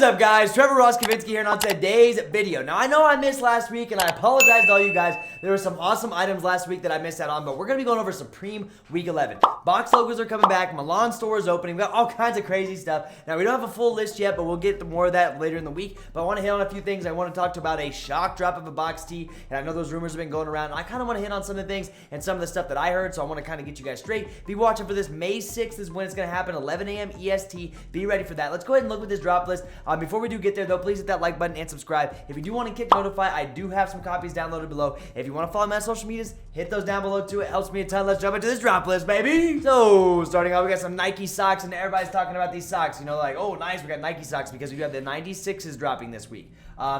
up, guys? Trevor Roskovensky here, and on today's video. Now, I know I missed last week, and I apologize to all you guys. There were some awesome items last week that I missed out on, but we're going to be going over Supreme Week 11. Box logos are coming back. Milan store is opening. We got all kinds of crazy stuff. Now, we don't have a full list yet, but we'll get to more of that later in the week. But I want to hit on a few things. I want to talk about a shock drop of a box tee, and I know those rumors have been going around. And I kind of want to hit on some of the things and some of the stuff that I heard, so I want to kind of get you guys straight. Be watching for this. May 6th is when it's going to happen, 11 a.m. EST. Be ready for that. Let's go ahead and look at this drop list. Before we do get there, though, please hit that like button and subscribe. If you do want to Kckd Notify, I do have some copies downloaded below. If you want to follow me on social medias, hit those down below too. It helps me a ton. Let's jump into this drop list, baby. So, starting off, we got some Nike socks, and everybody's talking about these socks. You know, like, oh, nice, we got Nike socks because we have the 96s dropping this week.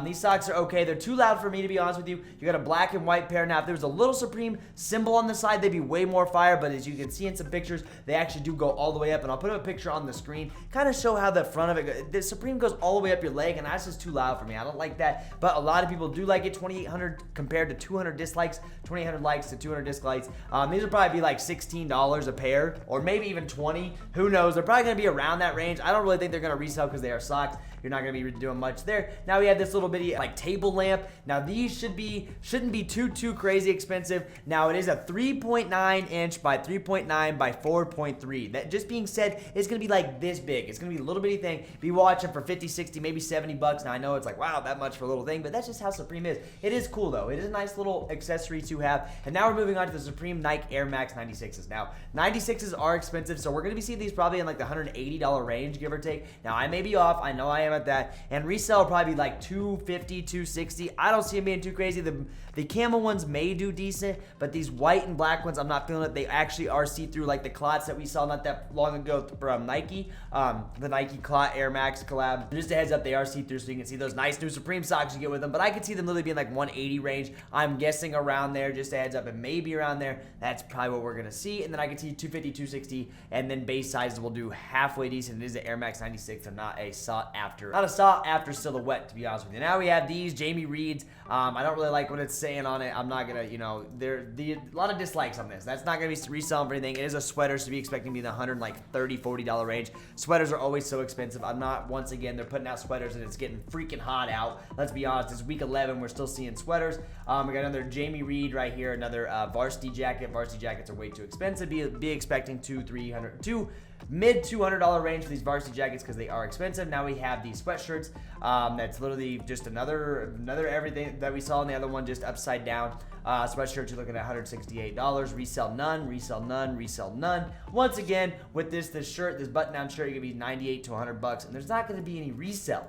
These socks are okay. They're too loud for me, to be honest with you. You got a black and white pair. Now, if there was a little Supreme symbol on the side, they'd be way more fire, but as you can see in some pictures, they actually do go all the way up, and I'll put up a picture on the screen, kind of show how the front of it goes. The Supreme goes all the way up your leg, and that's just too loud for me. I don't like that, but a lot of people do like it. 2,800 compared to 200 dislikes, 2,800 likes to 200 dislikes. These will probably be like $16 a pair, or maybe even 20. Who knows? They're probably going to be around that range. I don't really think they're going to resell because they are socks. You're not going to be doing much there. Now we have this little bitty like table lamp. Now these shouldn't be too crazy expensive. Now it is a 3.9 inch by 3.9 by 4.3. That just being said, it's going to be like this big. It's going to be a little bitty thing. Be watching for 50, 60, maybe $70. Now I know it's like, wow, that much for a little thing, but that's just how Supreme is. It is cool though. It is a nice little accessory to have. And now we're moving on to the Supreme Nike Air Max 96s. Now 96s are expensive, so we're going to be seeing these probably in like the $180 range, give or take. Now I may be off. I know I am at that, and resell will probably be like $250, $260. I don't see them being too crazy. The camel ones may do decent, but these white and black ones, I'm not feeling it. They actually are see-through, like the clots that we saw not that long ago from Nike, the Nike Clot Air Max collab. Just a heads up, they are see-through, so you can see those nice new Supreme socks you get with them, but I could see them literally being like 180 range. I'm guessing around there. Just a heads up, it may be around there. That's probably what we're going to see, and then I can see 250, 260, and then base sizes will do halfway decent. It is the Air Max 96 and not a sought-after silhouette, to be honest with you. Now we have these Jamie Reeds. I don't really like what it's saying on it. I'm not gonna, you know, a lot of dislikes on this. That's not gonna be reselling for anything. It is a sweater, so be expecting to be in the $130, $40 range. Sweaters are always so expensive. I'm not. Once again, they're putting out sweaters and it's getting freaking hot out. Let's be honest. It's week 11. We're still seeing sweaters. We got another Jamie Reed right here. Another varsity jacket. Varsity jackets are way too expensive. Be expecting mid $200 range for these varsity jackets because they are expensive. Now we have these sweatshirts. That's literally just another everything that we saw in the other one, just upside down. Sweatshirts, you're looking at $168. Resell none, resell none, resell none. Once again, with this shirt, this button-down shirt, you're gonna be $98 to $100, and there's not gonna be any resell.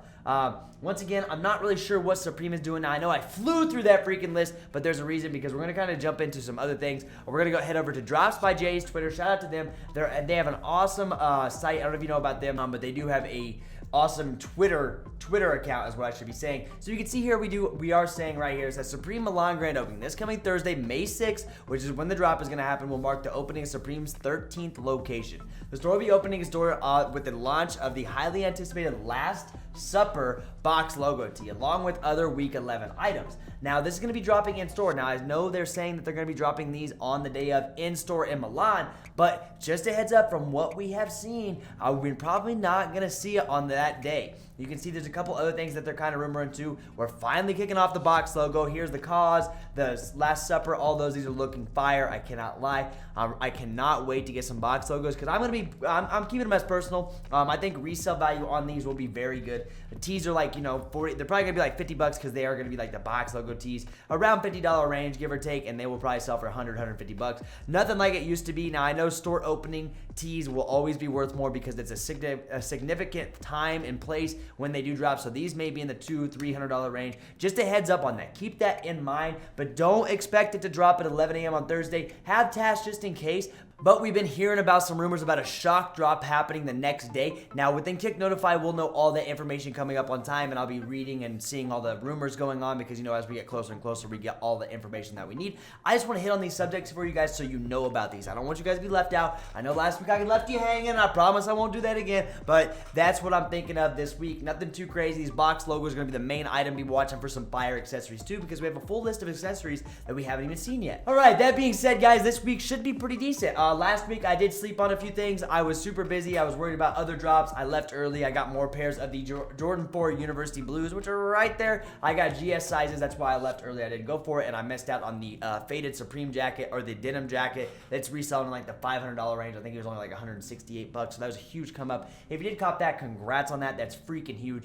Once again, I'm not really sure what Supreme is doing. Now, I know I flew through that freaking list, but there's a reason because we're going to kind of jump into some other things. We're going to go head over to Drops by Jay's Twitter. Shout out to them. They have an awesome site. I don't know if you know about them, but they do have a awesome Twitter account is what I should be saying. So you can see here we are saying right here, it says Supreme Milan grand opening this coming Thursday, May 6th, which is when the drop is going to happen, will mark the opening of Supreme's 13th location. The store will be opening its door with the launch of the highly anticipated Last Supper box logo tee, along with other week 11 items. Now this is going to be dropping in store. Now I know they're saying that they're going to be dropping these on the day of in store in Milan, but just a heads up from what we have seen, we're probably not going to see it on that day. You can see there's a couple other things that they're kind of rumoring too. We're finally kicking off the box logo. Here's the cause, the Last Supper, all those. These are looking fire. I cannot lie. I cannot wait to get some box logos because I'm keeping them as personal. I think resale value on these will be very good. The tees are like, you know, 40. They're probably gonna be like $50 because they are gonna be like the box logo tees, around $50 range, give or take, and they will probably sell for $100, $150. Nothing like it used to be. Now I know store opening tees will always be worth more because it's a significant time and place when they do drop, so these may be in the $200, $300 range. Just a heads up on that. Keep that in mind, but don't expect it to drop at 11 a.m. on Thursday. Have tasks just in case. But we've been hearing about some rumors about a shock drop happening the next day. Now, within Kckd Notify, we'll know all that information coming up on time, and I'll be reading and seeing all the rumors going on because, you know, as we get closer and closer, we get all the information that we need. I just want to hit on these subjects for you guys so you know about these. I don't want you guys to be left out. I know last week I left you hanging. I promise I won't do that again, but that's what I'm thinking of this week. Nothing too crazy. These box logos are going to be the main item. Be watching for some fire accessories too because we have a full list of accessories that we haven't even seen yet. All right, that being said, guys, this week should be pretty decent. Last week I did sleep on a few things. I was super busy. I was worried about other drops. I left early. I got more pairs of the Jordan 4 University Blues, which are right there. I got GS sizes. That's why I left early. I didn't go for it, and I missed out on the faded Supreme jacket or the denim jacket that's reselling in like the $500 range. I think it was only like $168, so that was a huge come up. If you did cop that, congrats on that. That's freaking huge.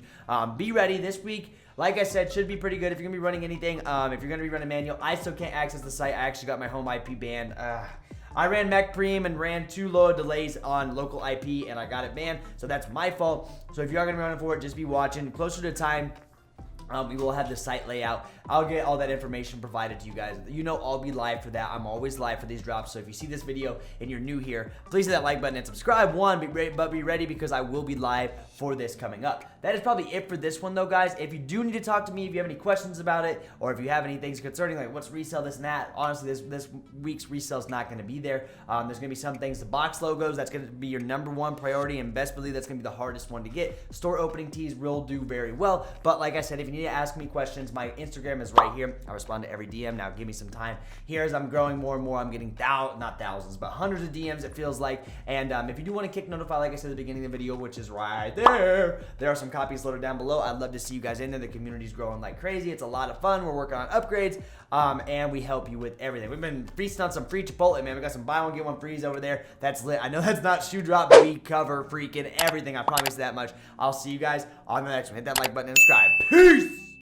Be ready this week. Like I said, should be pretty good if you're going to be running anything. If you're going to be running manual, I still can't access the site. I actually got my home IP banned. I ran Mech Preem and ran 2 load delays on local IP, and I got it banned, so that's my fault. So if you are going to be running for it, just be watching. Closer to time, we will have the site layout. I'll get all that information provided to you guys. You know I'll be live for that. I'm always live for these drops. So if you see this video and you're new here, please hit that like button and subscribe. But be ready because I will be live for this coming up. That is probably it for this one though, guys. If you do need to talk to me, if you have any questions about it, or if you have any things concerning like what's resell, this and that, honestly, this week's resell is not going to be there. There's going to be some things, the box logos, that's going to be your #1 priority, and best believe that's going to be the hardest one to get. Store opening tees will do very well, but like I said, if you need to ask me questions, my Instagram is right here. I respond to every DM. Now give me some time here as I'm growing more and more. I'm getting not thousands, but hundreds of DMs, it feels like. And if you do want to Kckd Notify, like I said at the beginning of the video, which is right there are some copies loaded down below. I'd love to see you guys in there. The community's growing like crazy. It's a lot of fun. We're working on upgrades, and we help you with everything. We've been feasting on some free Chipotle, man. We got some buy one get one frees over there. That's lit. I know that's not shoe drop, but we cover freaking everything. I promise that much. I'll see you guys on the next one. Hit that like button and subscribe. Peace.